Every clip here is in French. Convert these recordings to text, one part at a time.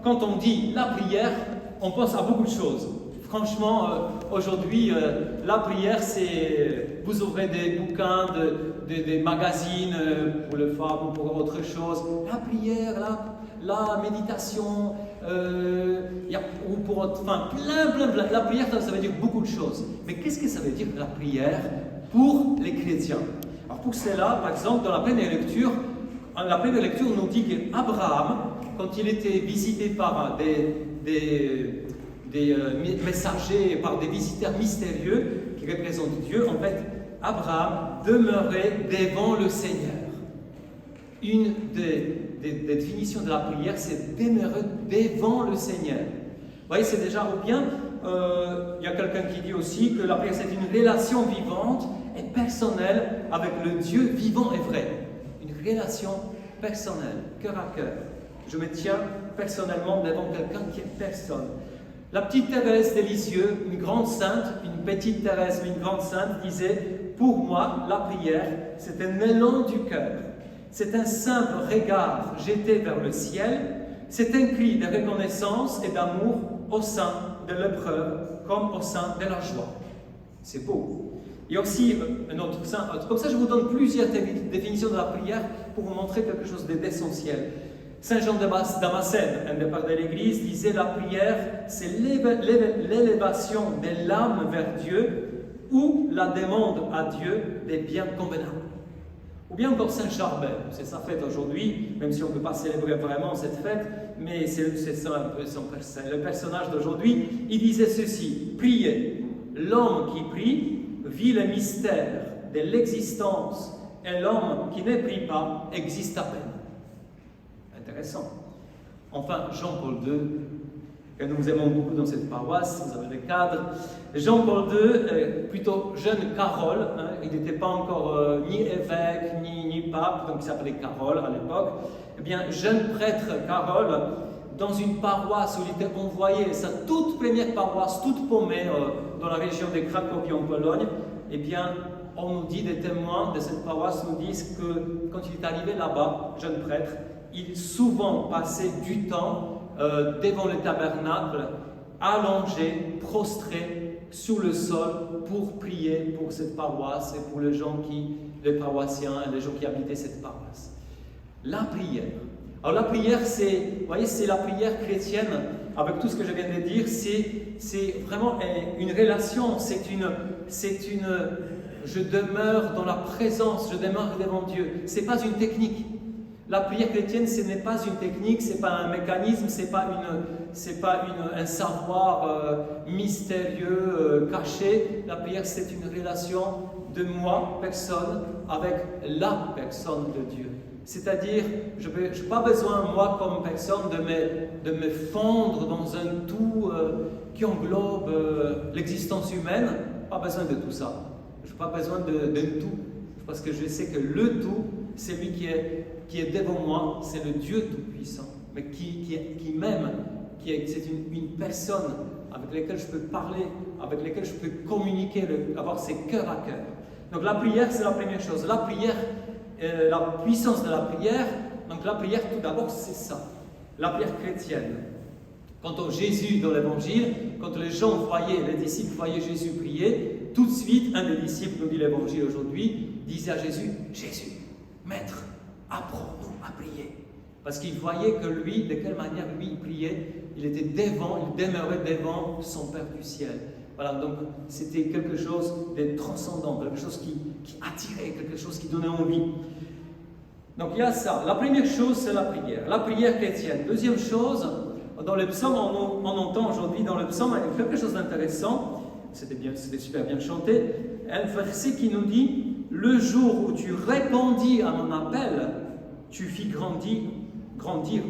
quand on dit la prière, on pense à beaucoup de choses. Franchement, aujourd'hui, la prière, c'est... Vous ouvrez des bouquins, des magazines pour le faire ou pour autre chose. La prière, la méditation, ou pour autre... Enfin, plein. La prière, ça veut dire beaucoup de choses. Mais qu'est-ce que ça veut dire la prière pour les chrétiens? Alors pour cela, par exemple, dans la première lecture nous dit qu'Abraham, quand il était visité par des messagers, par des visiteurs mystérieux qui représentent Dieu, en fait, Abraham demeurait devant le Seigneur. Une des définitions de la prière, c'est demeurer devant le Seigneur. Vous voyez, c'est déjà bien. Il y a quelqu'un qui dit aussi que la prière, c'est une relation vivante et personnelle avec le Dieu vivant et vrai. Une relation personnelle, cœur à cœur. Je me tiens personnellement devant quelqu'un qui est personne. La petite Thérèse de Lisieux, une grande sainte, une petite Thérèse, mais une grande sainte, disait: pour moi, la prière, c'est un élan du cœur. C'est un simple regard jeté vers le ciel. C'est un cri de reconnaissance et d'amour au sein de l'épreuve comme au sein de la joie. C'est beau. Il y a aussi un autre saint. Comme ça, je vous donne plusieurs définitions de la prière pour vous montrer quelque chose d'essentiel. Saint Jean de Damascène, un des pères de l'Église, disait: la prière, c'est l'élévation de l'âme vers Dieu ou la demande à Dieu des biens convenables. Ou bien encore Saint Charbel, c'est sa fête aujourd'hui, même si on ne peut pas célébrer vraiment cette fête, mais c'est le personnage d'aujourd'hui. Il disait ceci: priez, l'homme qui prie vit le mystère de l'existence, et l'homme qui ne prie pas existe à peine. Intéressant. Enfin, Jean-Paul II, que nous aimons beaucoup dans cette paroisse, vous avez le cadre. Jean-Paul II, plutôt jeune Carole, il n'était pas encore ni évêque, ni pape, donc il s'appelait Carole à l'époque. Eh bien, jeune prêtre Carole, dans une paroisse où il était envoyé, sa toute première paroisse, toute paumée, dans la région de Cracovie en Pologne, eh bien, on nous dit, des témoins de cette paroisse nous disent que quand il est arrivé là-bas, jeune prêtre, il souvent passait du temps devant le tabernacle, allongé, prostré sur le sol pour prier pour cette paroisse et pour les paroissiens et les gens qui habitaient cette paroisse. La prière. Alors la prière, c'est la prière chrétienne, avec tout ce que je viens de dire, c'est vraiment une relation, je demeure dans la présence, je demeure devant Dieu. Ce n'est pas une technique. La prière chrétienne, ce n'est pas une technique, ce n'est pas un mécanisme, ce n'est pas un savoir mystérieux, caché. La prière, c'est une relation de moi, personne, avec la personne de Dieu. C'est-à-dire, je n'ai pas besoin, moi, comme personne, de me fondre dans un tout qui englobe l'existence humaine. Pas besoin de tout ça. Je n'ai pas besoin de tout. Parce que je sais que le tout, c'est lui qui est devant moi, c'est le Dieu Tout-Puissant, mais qui m'aime, c'est une personne avec laquelle je peux parler, avec laquelle je peux communiquer, avoir ses cœurs à cœur. Donc la prière, c'est la première chose. La prière, la puissance de la prière, donc la prière, tout d'abord, c'est ça. La prière chrétienne. Quand Jésus, dans l'Évangile, quand les disciples voyaient Jésus prier, tout de suite, un des disciples, nous dit l'Évangile aujourd'hui, disait à Jésus: Jésus, Maître, apprends-nous à prier. Parce qu'il voyait que lui, de quelle manière lui il priait, il demeurait devant son Père du ciel. Voilà, donc c'était quelque chose de transcendant, quelque chose qui attirait, quelque chose qui donnait envie. Donc il y a ça. La première chose, c'est la prière chrétienne. Deuxième chose, dans le psaume, on entend aujourd'hui dans le psaume quelque chose d'intéressant. C'était super bien chanté. Un verset qui nous dit: le jour où tu répondis à mon appel, tu fis grandir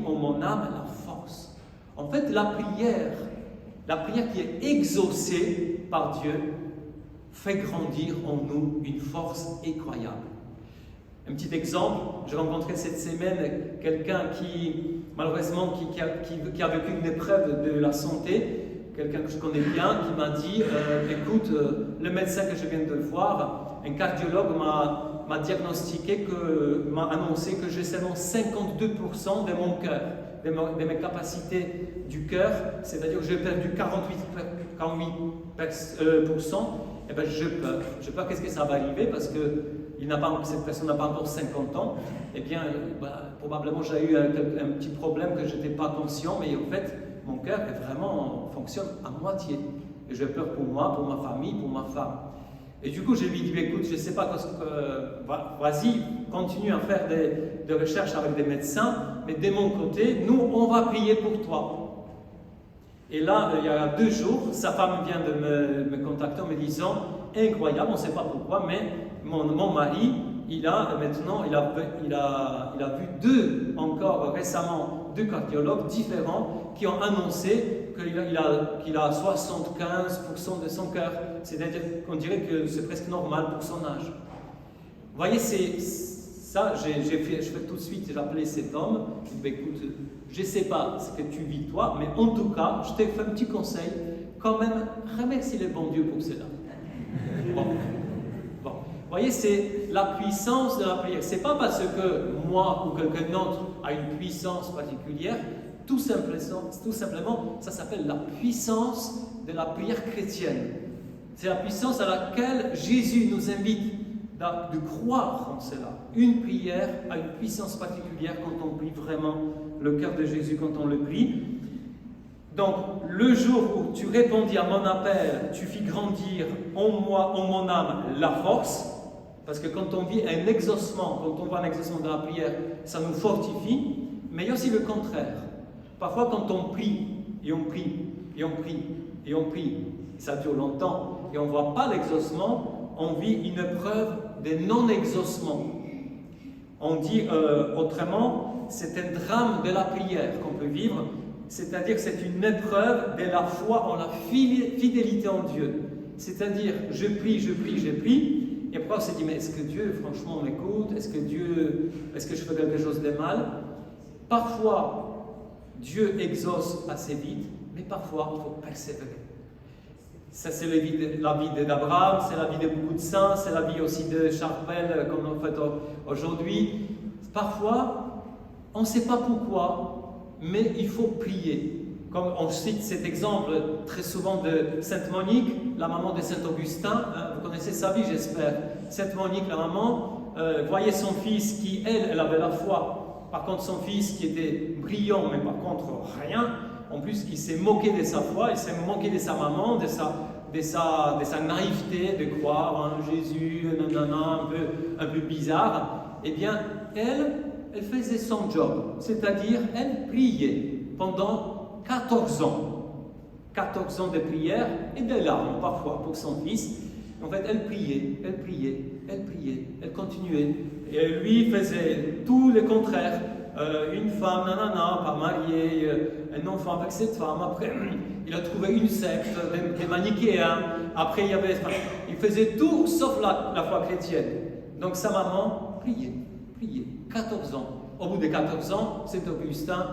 en mon âme la force. En fait, la prière qui est exaucée par Dieu, fait grandir en nous une force incroyable. Un petit exemple, j'ai rencontré cette semaine quelqu'un qui, malheureusement, qui a vécu une épreuve de la santé, quelqu'un que je connais bien, qui m'a dit: écoute, le médecin que je viens de voir, un cardiologue m'a diagnostiqué, m'a annoncé que j'ai seulement 52% de mon cœur. de mes capacités du cœur, c'est-à-dire que j'ai perdu 48%, et ben je peur. Je peur qu'est-ce que ça va arriver parce que cette personne n'a pas encore 50 ans. Eh bien, probablement j'ai eu un petit problème que je n'étais pas conscient, mais en fait, mon cœur fonctionne à moitié. Et j'ai peur pour moi, pour ma famille, pour ma femme. Et du coup, je lui dis, écoute, je ne sais pas, vas-y, continue à faire des recherches avec des médecins, mais de mon côté, nous, on va prier pour toi. Et là, il y a 2 jours, sa femme vient de me contacter en me disant, incroyable, on ne sait pas pourquoi, mais mon mari, il a vu encore récemment 2 cardiologues différents qui ont annoncé qu'il a 75% de son cœur. C'est-à-dire qu'on dirait que c'est presque normal pour son âge. Vous voyez, ça, je fais tout de suite, j'ai appelé cet homme, je lui ai dit, écoute, je ne sais pas ce que tu vis toi, mais en tout cas, je t'ai fait un petit conseil, quand même, remercie le bon Dieu pour cela. Bon. Vous voyez, c'est la puissance de la prière. Ce n'est pas parce que moi ou quelqu'un d'autre a une puissance particulière, tout simplement, ça s'appelle la puissance de la prière chrétienne. C'est la puissance à laquelle Jésus nous invite de croire en cela. Une prière a une puissance particulière quand on prie vraiment le cœur de Jésus, quand on le prie. Donc, le jour où tu répondis à mon appel, tu fis grandir en moi, en mon âme, la force. Parce que quand on vit un exaucement, quand on voit un exaucement de la prière, ça nous fortifie. Mais il y a aussi le contraire. Parfois, quand on prie, et on prie, et on prie, et on prie, ça dure longtemps, et on ne voit pas l'exaucement, on vit une épreuve de non-exaucement. On dit autrement, c'est un drame de la prière qu'on peut vivre, c'est-à-dire que c'est une épreuve de la foi en la fidélité en Dieu. C'est-à-dire, je prie, et après on se dit, mais est-ce que Dieu, franchement, m'écoute? Est-ce que je fais quelque chose de mal? Parfois, Dieu exauce assez vite, mais parfois, il faut persévérer. Ça, c'est la vie d'Abraham, c'est la vie de beaucoup de saints, c'est la vie aussi de Charpel, comme on fait aujourd'hui. Parfois, on ne sait pas pourquoi, mais il faut prier. Comme on cite cet exemple très souvent de Sainte Monique, la maman de Saint Augustin. Vous connaissez sa vie, j'espère. Sainte Monique, la maman, voyait son fils qui, elle avait la foi. Par contre, son fils qui était brillant, mais par contre rien. En plus, il s'est moqué de sa foi, il s'est moqué de sa maman, de sa naïveté de croire en Jésus, un peu bizarre. Eh bien, elle faisait son job, c'est-à-dire elle priait pendant 14 ans. 14 ans de prière et de larmes parfois pour son fils. En fait, elle priait, elle continuait. Et lui faisait tout le contraire. Une femme, pas mariée, un enfant avec cette femme. Après, il a trouvé une secte, des manichéens. Après, il faisait tout sauf la foi chrétienne. Donc sa maman priait. 14 ans. Au bout de 14 ans, Saint Augustin,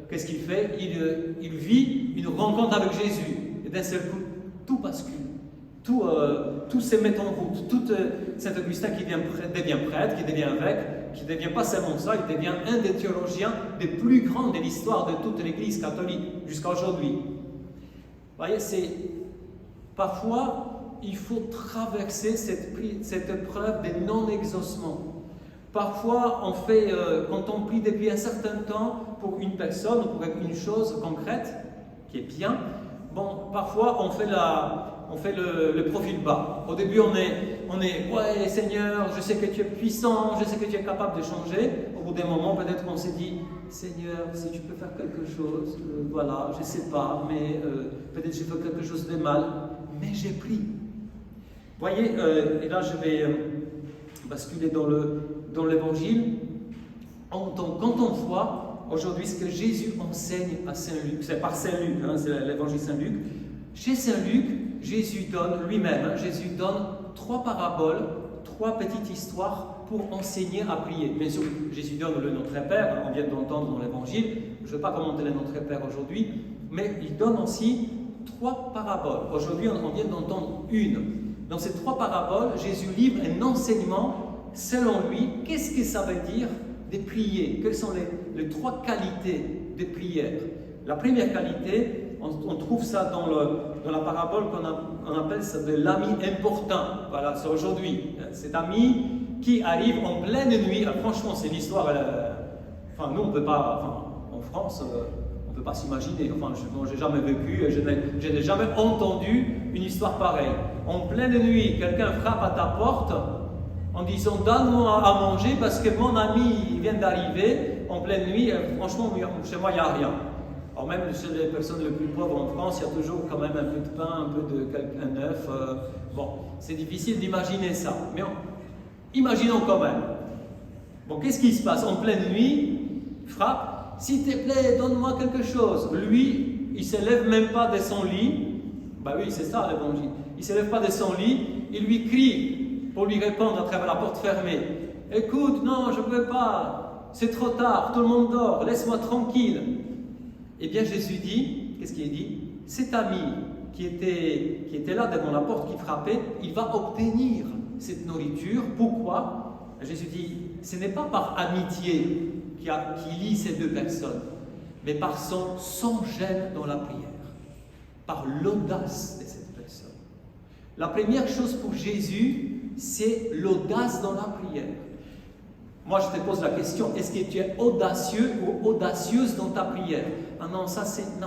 qu'est-ce qu'il fait? Il vit une rencontre avec Jésus. Et d'un seul coup, tout bascule. Tout se met en route. Saint Augustin qui devient prêtre, qui devient évêque, qui ne devient pas seulement ça, il devient un des théologiens les plus grands de l'histoire de toute l'Église catholique jusqu'à aujourd'hui. Vous voyez, parfois, il faut traverser cette épreuve de non-exaucement. Parfois, quand on prie depuis un certain temps pour une personne ou pour une chose concrète, qui est bien, parfois on fait le profil bas. Au début, on est ouais, Seigneur, je sais que tu es puissant, je sais que tu es capable de changer. Au bout d'un moment, peut-être qu'on s'est dit, Seigneur, si tu peux faire quelque chose, voilà, je ne sais pas, mais peut-être j'ai fait quelque chose de mal, mais j'ai pris. Vous voyez, et là je vais basculer dans l'évangile. Quand on voit aujourd'hui ce que Jésus enseigne à Saint-Luc, c'est par Saint-Luc, c'est l'évangile Saint-Luc. Chez Saint-Luc, Jésus donne 3 paraboles, 3 petites histoires pour enseigner à prier. Bien sûr, Jésus donne le Notre Père, on vient d'entendre dans l'évangile. Je ne vais pas commenter le Notre Père aujourd'hui, mais il donne aussi 3 paraboles. Aujourd'hui, on vient d'entendre une. Dans ces 3 paraboles, Jésus livre un enseignement selon lui. Qu'est-ce que ça veut dire de prier? Quelles sont les 3 qualités de prière. La première qualité, on trouve ça dans la parabole qu'on appelle ça de l'ami important. Voilà, c'est aujourd'hui. Cet ami qui arrive en pleine nuit. Alors, franchement, c'est l'histoire. Enfin, nous, on ne peut pas. Enfin, en France, on ne peut pas s'imaginer. Enfin, je n'ai jamais vécu, je n'ai jamais entendu une histoire pareille. En pleine nuit, quelqu'un frappe à ta porte en disant donne-moi à manger parce que mon ami vient d'arriver en pleine nuit. Franchement, chez moi, il n'y a rien. Alors même chez les personnes les plus pauvres en France, il y a toujours quand même un peu de pain, un peu de un œuf. Bon, c'est difficile d'imaginer ça, mais imaginons quand même. Bon, qu'est-ce qui se passe? En pleine nuit, frappe, s'il te plaît, donne-moi quelque chose. Lui, il ne se lève même pas de son lit. Bah oui, c'est ça l'évangile. Il ne se lève pas de son lit, il lui crie pour lui répondre à travers la porte fermée. Écoute, non, je ne peux pas, c'est trop tard, tout le monde dort, laisse-moi tranquille. Eh bien, Jésus dit, qu'est-ce qu'il dit? Cet ami qui était là devant la porte, qui frappait, il va obtenir cette nourriture. Pourquoi? Jésus dit, ce n'est pas par amitié qui lie ces 2 personnes, mais par son gêne dans la prière, par l'audace de cette personne. La première chose pour Jésus, c'est l'audace dans la prière. Moi, je te pose la question, est-ce que tu es audacieux ou audacieuse dans ta prière? Ah non, ça c'est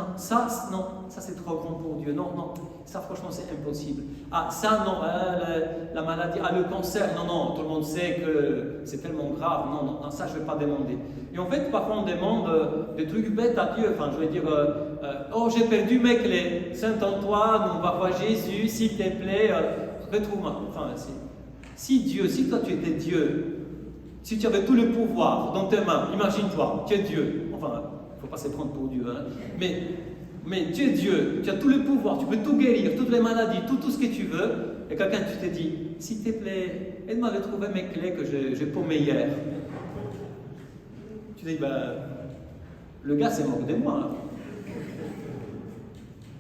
trop grand pour Dieu. Non, ça franchement c'est impossible. Ah ça non, la maladie, le cancer, non, tout le monde sait que c'est tellement grave. Non, ça je ne vais pas demander. Et en fait, parfois on demande des trucs bêtes à Dieu. Enfin, je vais dire, oh j'ai perdu mes clés. Saint-Antoine, on va voir Jésus, s'il te plaît, retrouve-moi. Enfin, si toi tu étais Dieu, si tu avais tout le pouvoir dans tes mains, imagine-toi, tu es Dieu. Enfin, il ne faut pas se prendre pour Dieu. Hein. Mais tu es Dieu, tu as tout le pouvoir, tu peux tout guérir, toutes les maladies, tout ce que tu veux. Et quelqu'un, tu te dis, s'il te plaît, aide-moi à trouver mes clés que j'ai paumées hier. Tu dis, le gars s'est moqué de moi. Hein.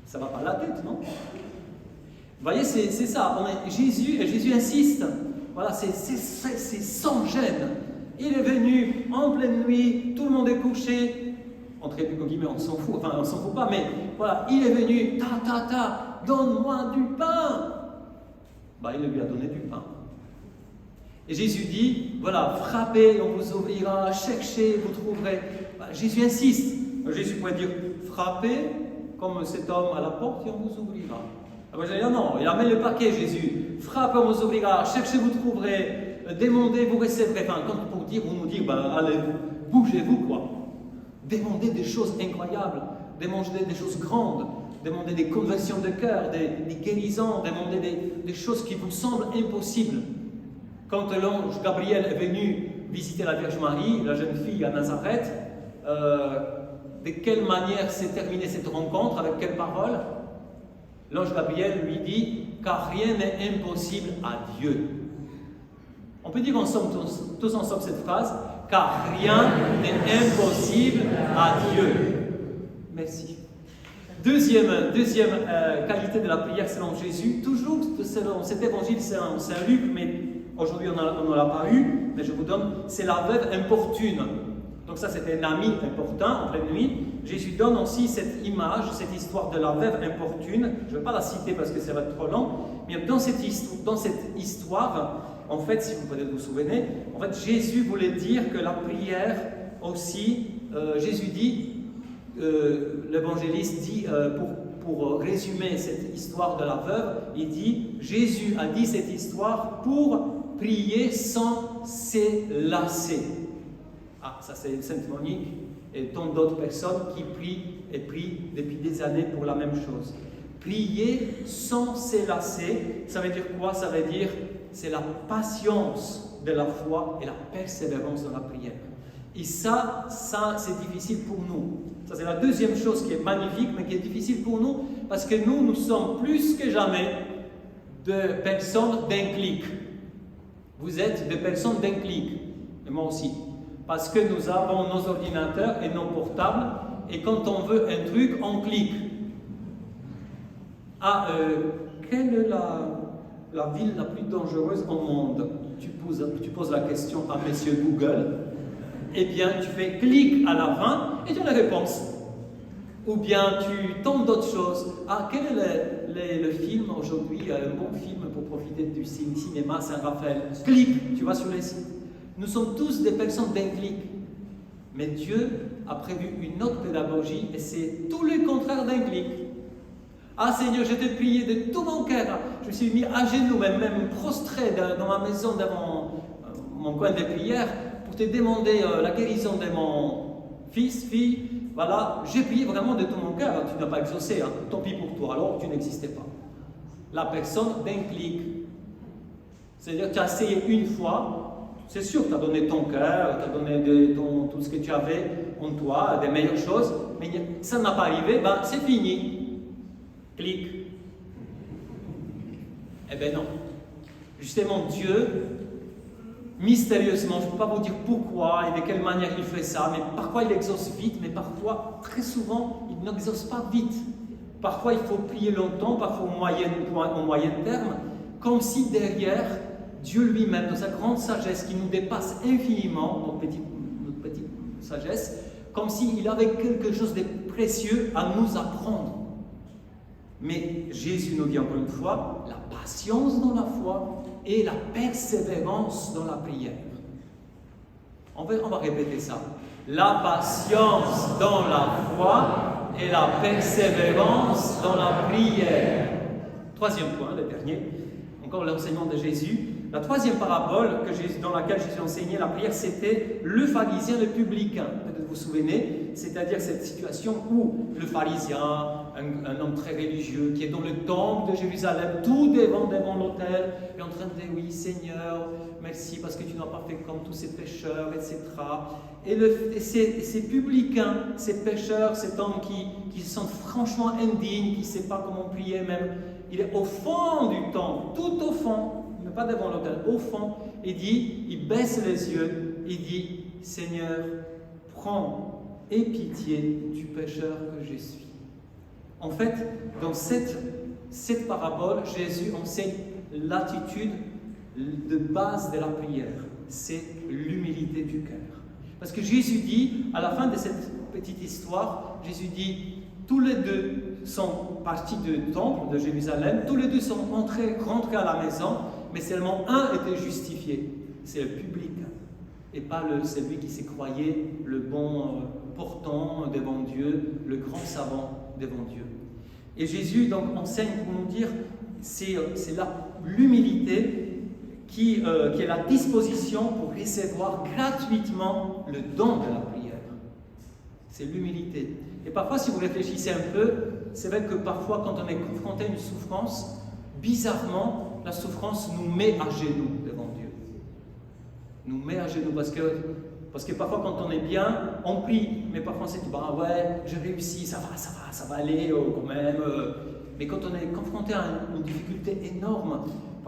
Ça ne va pas la tête, non? Vous voyez, c'est ça. Jésus insiste. Voilà, c'est sans gêne. Il est venu en pleine nuit, tout le monde est couché. Entre guillemets, on s'en fout. Enfin, on s'en fout pas, mais voilà, il est venu, donne-moi du pain. Il lui a donné du pain. Et Jésus dit, voilà, frappez, on vous ouvrira, cherchez, vous trouverez. Jésus insiste. Jésus pourrait dire, frappez, comme cet homme à la porte, et on vous ouvrira. Alors, je vais dire, non, il amène le paquet, Jésus. Frappez, on vous ouvrira, cherchez, vous trouverez, demandez, vous recevrez. Enfin, comme pour nous dire, allez, bougez-vous, quoi. Demandez des choses incroyables, demandez des choses grandes, demandez des conversions de cœur, des guérisons, demandez des choses qui vous semblent impossibles. Quand l'ange Gabriel est venu visiter la Vierge Marie, la jeune fille à Nazareth, de quelle manière s'est terminée cette rencontre, avec quelles paroles? L'ange Gabriel lui dit, car rien n'est impossible à Dieu. On peut dire ensemble, tous ensemble cette phrase, car rien n'est impossible à Dieu. Merci. Deuxième qualité de la prière selon Jésus, toujours selon cet évangile, c'est un Luc, mais aujourd'hui on ne l'a pas eu, mais je vous donne, c'est la veuve importune. Donc ça c'était un ami important en pleine nuit. Jésus donne aussi cette image, cette histoire de la veuve importune. Je ne vais pas la citer parce que ça va être trop long, mais dans cette histoire, en fait, si vous pouvez vous souvenir, en fait, Jésus voulait dire que la prière aussi, Jésus dit, l'évangéliste dit, pour résumer cette histoire de la veuve, il dit, Jésus a dit cette histoire pour prier sans se lasser. Ah, ça c'est Sainte Monique et tant d'autres personnes qui prient depuis des années pour la même chose. Prier sans se lasser, ça veut dire quoi? Ça veut dire c'est la patience de la foi et la persévérance dans la prière. Et ça c'est difficile pour nous. Ça c'est la deuxième chose qui est magnifique, mais qui est difficile pour nous, parce que nous sommes plus que jamais de personnes d'un clic. Vous êtes des personnes d'un clic, et moi aussi. Parce que nous avons nos ordinateurs et nos portables, et quand on veut un truc, on clique. Quelle est la ville la plus dangereuse au monde? Tu poses la question à Monsieur Google. eh bien tu fais clic à la fin et tu as la réponse. Ou bien tu tombes d'autres choses. Ah, quel est le film aujourd'hui, un bon film pour profiter du cinéma Saint-Raphaël? Clic, tu vas sur les sites. Nous sommes tous des personnes d'un clic. Mais Dieu a prévu une autre pédagogie et c'est tout le contraire d'un clic. Ah Seigneur, je t'ai prié de tout mon cœur. Je me suis mis à genoux, même prostré dans ma maison, dans mon coin de prière, pour te demander la guérison de mon fils, fille. Voilà, j'ai prié vraiment de tout mon cœur. Tu n'as pas exaucé, hein. Tant pis pour toi, alors tu n'existais pas. La personne d'un clic. C'est-à-dire que tu as essayé une fois, c'est sûr que tu as donné ton cœur, tu as donné tout ce que tu avais en toi, des meilleures choses, mais ça n'a pas arrivé, ben c'est fini. Clic. Eh bien non. Justement, Dieu, mystérieusement, je ne peux pas vous dire pourquoi et de quelle manière il fait ça, mais parfois il exauce vite, mais parfois, très souvent, il n'exauce pas vite. Parfois il faut prier longtemps, parfois au moyen terme, comme si derrière, Dieu lui-même, dans sa grande sagesse qui nous dépasse infiniment, notre petite sagesse, comme s'il avait quelque chose de précieux à nous apprendre. Mais Jésus nous dit encore une fois, la patience dans la foi et la persévérance dans la prière. On va répéter ça. La patience dans la foi et la persévérance dans la prière. Troisième point, le dernier, encore l'enseignement de Jésus. La troisième parabole dans laquelle Jésus enseignait la prière, c'était le pharisien, le publicain. Peut-être vous vous souvenez, c'est-à-dire cette situation où le pharisien, un homme très religieux, qui est dans le temple de Jérusalem, tout devant l'autel, est en train de dire oui Seigneur, merci parce que tu n'as pas fait comme tous ces pécheurs, etc. Et ces publicains, ces pécheurs, cet homme qui se sent franchement indigne, qui ne sait pas comment prier même, il est au fond du temple, tout au fond, mais pas devant l'autel, au fond, il baisse les yeux, il dit, Seigneur, prends aie pitié du pécheur que je suis. En fait, dans cette parabole, Jésus enseigne l'attitude de base de la prière, c'est l'humilité du cœur. Parce que Jésus dit, à la fin de cette petite histoire, Jésus dit, tous les deux sont partis du temple de Jérusalem, tous les deux sont rentrés à la maison, mais seulement un était justifié, c'est le public, et pas celui qui s'est croyé le bon portant devant Dieu, le grand savant devant Dieu. Et Jésus donc enseigne pour nous dire, c'est l'humilité qui est la disposition pour recevoir gratuitement le don de la prière. C'est l'humilité. Et parfois, si vous réfléchissez un peu, c'est vrai que parfois, quand on est confronté à une souffrance, bizarrement, la souffrance nous met à genoux devant Dieu. Nous met à genoux parce que parfois, quand on est bien, on prie, mais parfois on se dit, bah ouais, j'ai réussi, ça va aller quand même. Mais quand on est confronté à une difficulté énorme,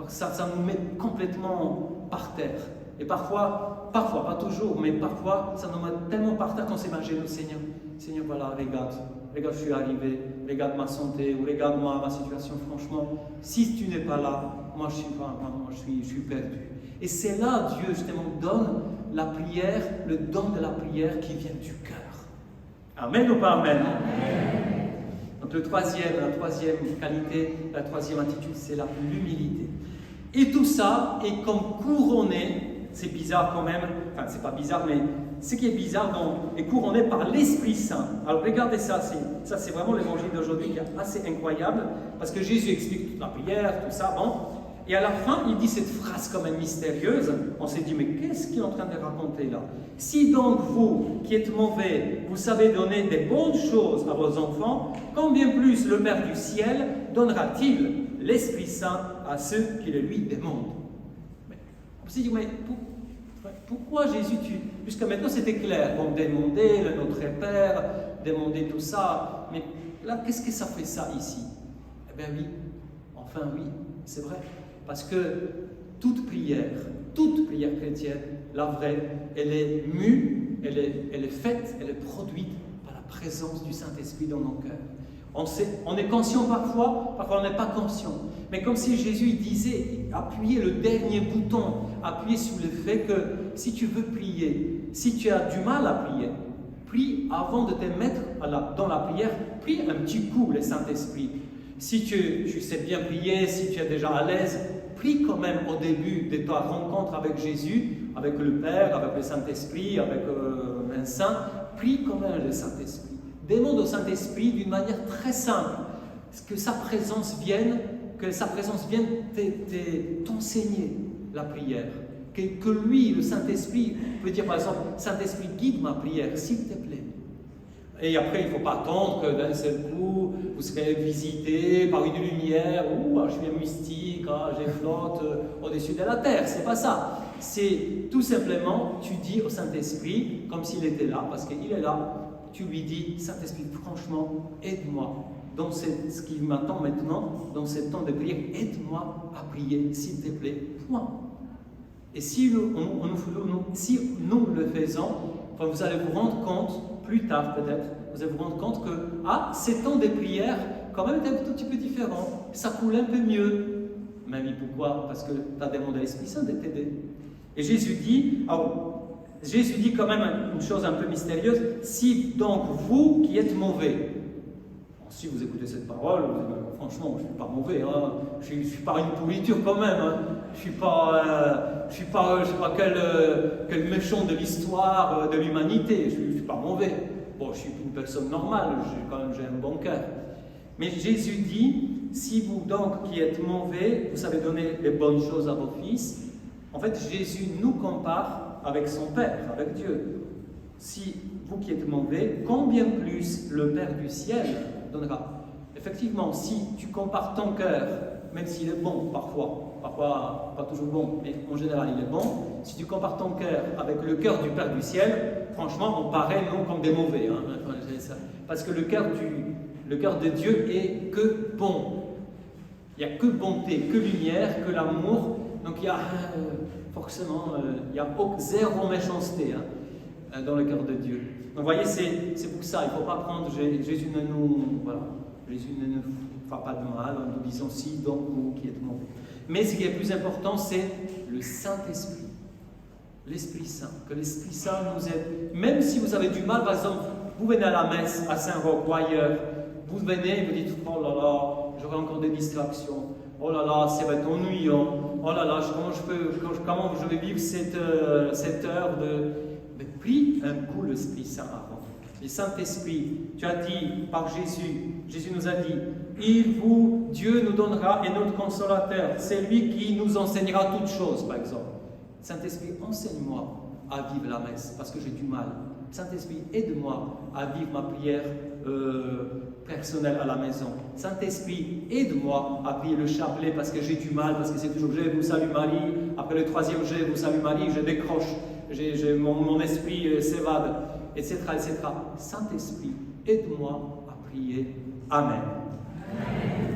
ça nous met complètement par terre. Et parfois, pas toujours, mais parfois, ça nous met tellement par terre qu'on s'est mis à genoux, Seigneur, voilà, regarde, je suis arrivé, regarde ma santé, ou regarde ma situation, franchement, si tu n'es pas là, moi je suis perdu. Et c'est là, Dieu justement donne la prière, le don de la prière qui vient du cœur. Amen ou pas amen? Amen. Donc la troisième qualité, la troisième attitude, c'est l'humilité. Et tout ça est comme couronné, c'est bizarre quand même, enfin c'est pas bizarre, mais ce qui est bizarre est couronné par l'Esprit Saint. Alors regardez ça, c'est vraiment l'évangile d'aujourd'hui qui est assez incroyable, parce que Jésus explique toute la prière, tout ça, bon. Et à la fin, il dit cette phrase quand même mystérieuse. On s'est dit, mais qu'est-ce qu'il est en train de raconter là? Si donc vous, qui êtes mauvais, vous savez donner des bonnes choses à vos enfants, combien plus le Père du ciel donnera-t-il l'Esprit Saint à ceux qui le lui demandent? On s'est dit, mais pourquoi Jésus, jusqu'à maintenant c'était clair, bon, demander le Notre Père, demander tout ça, mais là, qu'est-ce que ça fait ça ici? Eh bien oui, enfin oui, c'est vrai. Parce que toute prière chrétienne, la vraie, elle est mue, elle est faite, elle est produite par la présence du Saint-Esprit dans nos cœurs. On est conscient parfois on n'est pas conscient. Mais comme si Jésus disait, appuyez le dernier bouton, appuyez sur le fait que si tu veux prier, si tu as du mal à prier, prie avant de te mettre dans la prière, prie un petit coup le Saint-Esprit. Si tu sais bien prier, si tu es déjà à l'aise, prie quand même au début de ta rencontre avec Jésus, avec le Père, avec le Saint-Esprit, avec un saint, prie quand même le Saint-Esprit. Demande au Saint-Esprit d'une manière très simple, que sa présence vienne t'enseigner la prière. Que lui, le Saint-Esprit, peut dire par exemple, Saint-Esprit, guide ma prière, s'il te plaît. Et après, il ne faut pas attendre que d'un seul coup, vous serez visité par une lumière, je suis un mystique, je flotte au-dessus de la terre. C'est pas ça. C'est tout simplement, tu dis au Saint-Esprit, comme s'il était là, parce qu'il est là, tu lui dis, Saint-Esprit, franchement, aide-moi dans ce qui m'attend maintenant, dans ce temps de prière, aide-moi à prier, s'il te plaît, point. Et si nous le faisons, vous allez vous rendre compte, plus tard peut-être, vous allez vous rendre compte que ces temps de prière, quand même, est un tout petit peu différent. Ça coule un peu mieux. Mais pourquoi? Parce que tu as demandé à l'Esprit Saint de t'aider. Et Jésus dit quand même une chose un peu mystérieuse, si donc vous qui êtes mauvais, si vous écoutez cette parole, franchement, je ne suis pas mauvais, je ne suis pas une pourriture quand même, je ne suis pas, je sais pas quel méchant de l'histoire de l'humanité, je ne suis pas mauvais. Bon, je suis une personne normale, j'ai un bon cœur. Mais Jésus dit, si vous donc qui êtes mauvais, vous savez donner les bonnes choses à vos fils, en fait Jésus nous compare avec son Père, avec Dieu. Si vous qui êtes mauvais, combien plus le Père du ciel donnera. Effectivement, si tu compares ton cœur, même s'il est bon parfois pas toujours bon, mais en général il est bon, si tu compares ton cœur avec le cœur du Père du ciel, franchement on paraît non comme des mauvais. Parce que le cœur de Dieu est que bon. Il n'y a que bonté, que lumière, que l'amour. Donc il y a forcément zéro méchanceté dans le cœur de Dieu. Donc vous voyez, c'est pour ça, il ne faut pas prendre Jésus ne nous fait pas de mal en nous disant si, donc vous qui êtes mauvais. Mais ce qui est plus important, c'est le Saint-Esprit, l'Esprit Saint, que l'Esprit Saint nous aide. Même si vous avez du mal, par exemple, vous venez à la messe à Saint-Roch ou ailleurs, vous venez et vous dites oh là là, j'aurai encore des distractions, oh là là, ça va être ennuyant, oh là là, comment je vais vivre cette heure de. Mais prie un coup l'Esprit Saint avant. Le Saint-Esprit, tu as dit par Jésus nous a dit, Dieu nous donnera un autre consolateur, c'est lui qui nous enseignera toutes choses, par exemple. Saint-Esprit, enseigne-moi à vivre la messe, parce que j'ai du mal. Saint-Esprit, aide-moi à vivre ma prière personnelle à la maison. Saint-Esprit, aide-moi à prier le chapelet, parce que j'ai du mal, parce que c'est toujours je vous salue Marie, après le troisième je vous salue Marie, je décroche, mon esprit s'évade, etc., etc. Saint-Esprit, aide-moi à prier. Amen. Amen.